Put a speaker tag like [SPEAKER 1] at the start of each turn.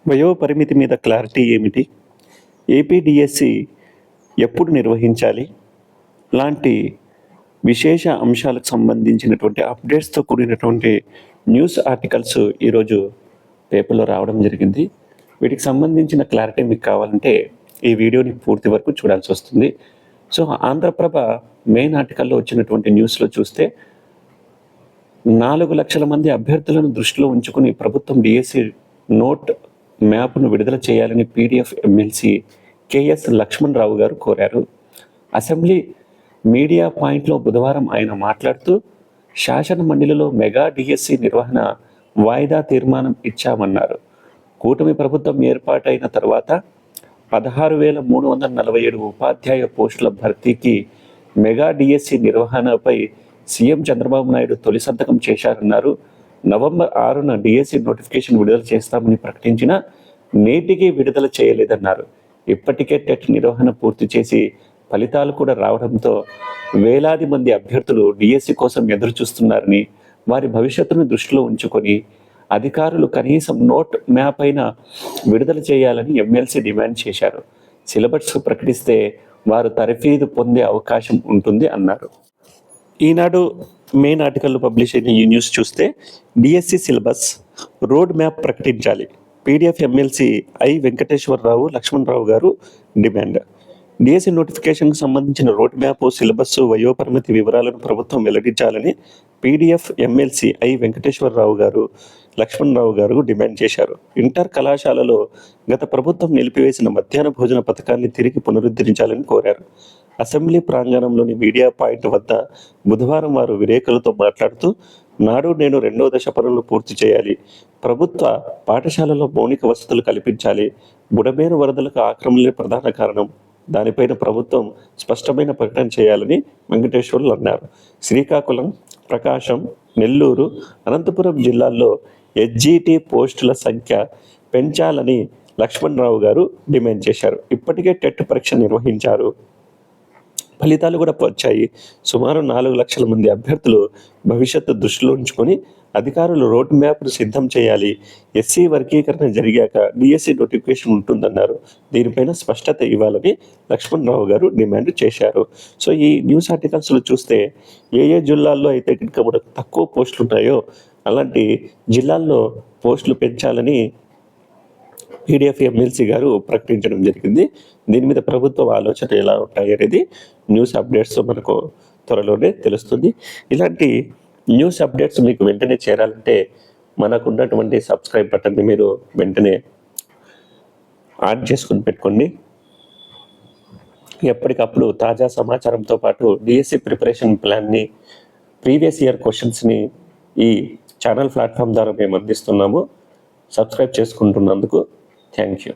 [SPEAKER 1] వయో పరిమితి మీద క్లారిటీ ఏమిటి? ఏపీడిఎస్సి ఎప్పుడు నిర్వహించాలి? లాంటి విశేష అంశాలకు సంబంధించినటువంటి అప్డేట్స్తో కూడినటువంటి న్యూస్ ఆర్టికల్స్ ఈరోజు పేపర్లో రావడం జరిగింది. వీటికి సంబంధించిన క్లారిటీ మీకు కావాలంటే ఈ వీడియోని పూర్తి వరకు చూడాల్సి వస్తుంది. సో ఆంధ్రప్రభ మెయిన్ ఆర్టికల్లో వచ్చినటువంటి న్యూస్లో చూస్తే 4 లక్షల మంది అభ్యర్థులను దృష్టిలో ఉంచుకుని ప్రభుత్వం డిఎస్సి నోట్ మ్యాప్ను విడుదల చేయాలని పీడీఎఫ్ ఎమ్మెల్సీ కేఎస్ లక్ష్మణ్ రావు గారు కోరారు. అసెంబ్లీ మీడియా పాయింట్లో బుధవారం ఆయన మాట్లాడుతూ శాసన మండలిలో మెగా డిఎస్సి నిర్వహణ వాయిదా తీర్మానం ఇచ్చామన్నారు. కూటమి ప్రభుత్వం ఏర్పాటైన తర్వాత 16,347 ఉపాధ్యాయ పోస్టుల భర్తీకి మెగా డిఎస్సి నిర్వహణపై సీఎం చంద్రబాబు నాయుడు తొలి సంతకం చేశారన్నారు. నవంబర్ 6న డిఎస్సి నోటిఫికేషన్ విడుదల చేస్తామని ప్రకటించినా నేటికి విడుదల చేయలేదన్నారు. ఇప్పటికే టెట్ నిర్వహణ పూర్తి చేసి ఫలితాలు కూడా రావడంతో వేలాది మంది అభ్యర్థులు డిఎస్సి కోసం ఎదురు చూస్తున్నారని, వారి భవిష్యత్తును దృష్టిలో ఉంచుకొని అధికారులు కనీసం నోట్ మ్యాప్ అయినా విడుదల చేయాలని ఎమ్మెల్సీ డిమాండ్ చేశారు. సిలబస్ ప్రకటిస్తే వారు తరఫీదు పొందే అవకాశం ఉంటుంది అన్నారు. ఈనాడు మెయిన్ ఆర్టికల్లో పబ్లిష్ అయిన ఈ న్యూస్ చూస్తే డిఎస్సి సిలబస్ రోడ్ మ్యాప్ ప్రకటించాలి. PDF MLC I Venkateswararao Lakshmanarao గారు డిమాండ్. డిఎస్సి నోటిఫికేషన్కు సంబంధించిన రోడ్ మ్యాప్, సిలబస్, వయోపరిమితి వివరాలను ప్రభుత్వం వెల్లడించాలని పీడీఎఫ్ ఎమ్మెల్సీ ఐ వెంకటేశ్వరరావు గారు లక్ష్మణరావు గారు డిమాండ్ చేశారు. ఇంటర్ కళాశాలలో గత ప్రభుత్వం నిలిపివేసిన మధ్యాహ్న భోజన పథకాన్ని తిరిగి పునరుద్ధరించాలని కోరారు. అసెంబ్లీ ప్రాంగణంలోని మీడియా పాయింట్ వద్ద బుధవారం వారు విలేకరులతో మాట్లాడుతూ నాడు నేడు 2వ దశ పనులు పూర్తి చేయాలి, ప్రభుత్వ పాఠశాలలో మౌలిక వసతులు కల్పించాలి, బుడమేరు వరదలకు ఆక్రమణలే ప్రధాన కారణం, దానిపైన ప్రభుత్వం స్పష్టమైన ప్రకటన చేయాలని వెంకటేశ్వర్లు అన్నారు. శ్రీకాకుళం, ప్రకాశం, నెల్లూరు, అనంతపురం జిల్లాల్లో హెచ్జిటి పోస్టుల సంఖ్య పెంచాలని లక్ష్మణరావు గారు డిమాండ్ చేశారు. ఇప్పటికే టెట్ పరీక్ష నిర్వహించారు, ఫలితాలు కూడా వచ్చాయి. సుమారు 4 లక్షల మంది అభ్యర్థులు భవిష్యత్తు దృష్టిలో ఉంచుకొని అధికారులు రోడ్ మ్యాప్ను సిద్ధం చేయాలి. ఎస్సీ వర్గీకరణ జరిగాక డిఎస్సి నోటిఫికేషన్ ఉంటుందన్నారు. దీనిపైన స్పష్టత ఇవ్వాలని లక్ష్మణరావు గారు డిమాండ్ చేశారు. సో ఈ న్యూస్ ఆర్టికల్స్లో చూస్తే ఏ జిల్లాల్లో అయితే కనుక మనకు తక్కువ పోస్టులు ఉన్నాయో అలాంటి జిల్లాల్లో పోస్టులు పెంచాలని పీడీఎఫ్ ఎమ్మెల్సీ గారు ప్రకటించడం జరిగింది. దీని మీద ప్రభుత్వ ఆలోచన ఎలా ఉంటాయి అనేది న్యూస్ అప్డేట్స్ మనకు త్వరలోనే తెలుస్తుంది. ఇలాంటి న్యూస్ అప్డేట్స్ మీకు వెంటనే చేరాలంటే మనకున్నటువంటి సబ్స్క్రైబ్ బటన్ని మీరు వెంటనే ఆన్ చేసుకుని పెట్టుకోండి. ఎప్పటికప్పుడు తాజా సమాచారంతో పాటు డిఎస్సి ప్రిపరేషన్ ప్లాన్ని, ప్రీవియస్ ఇయర్ క్వశ్చన్స్ని ఈ ఛానల్ ప్లాట్ఫామ్ ద్వారా మేము అందిస్తున్నాము. సబ్స్క్రైబ్ చేసుకుంటున్నందుకు థ్యాంక్ యూ.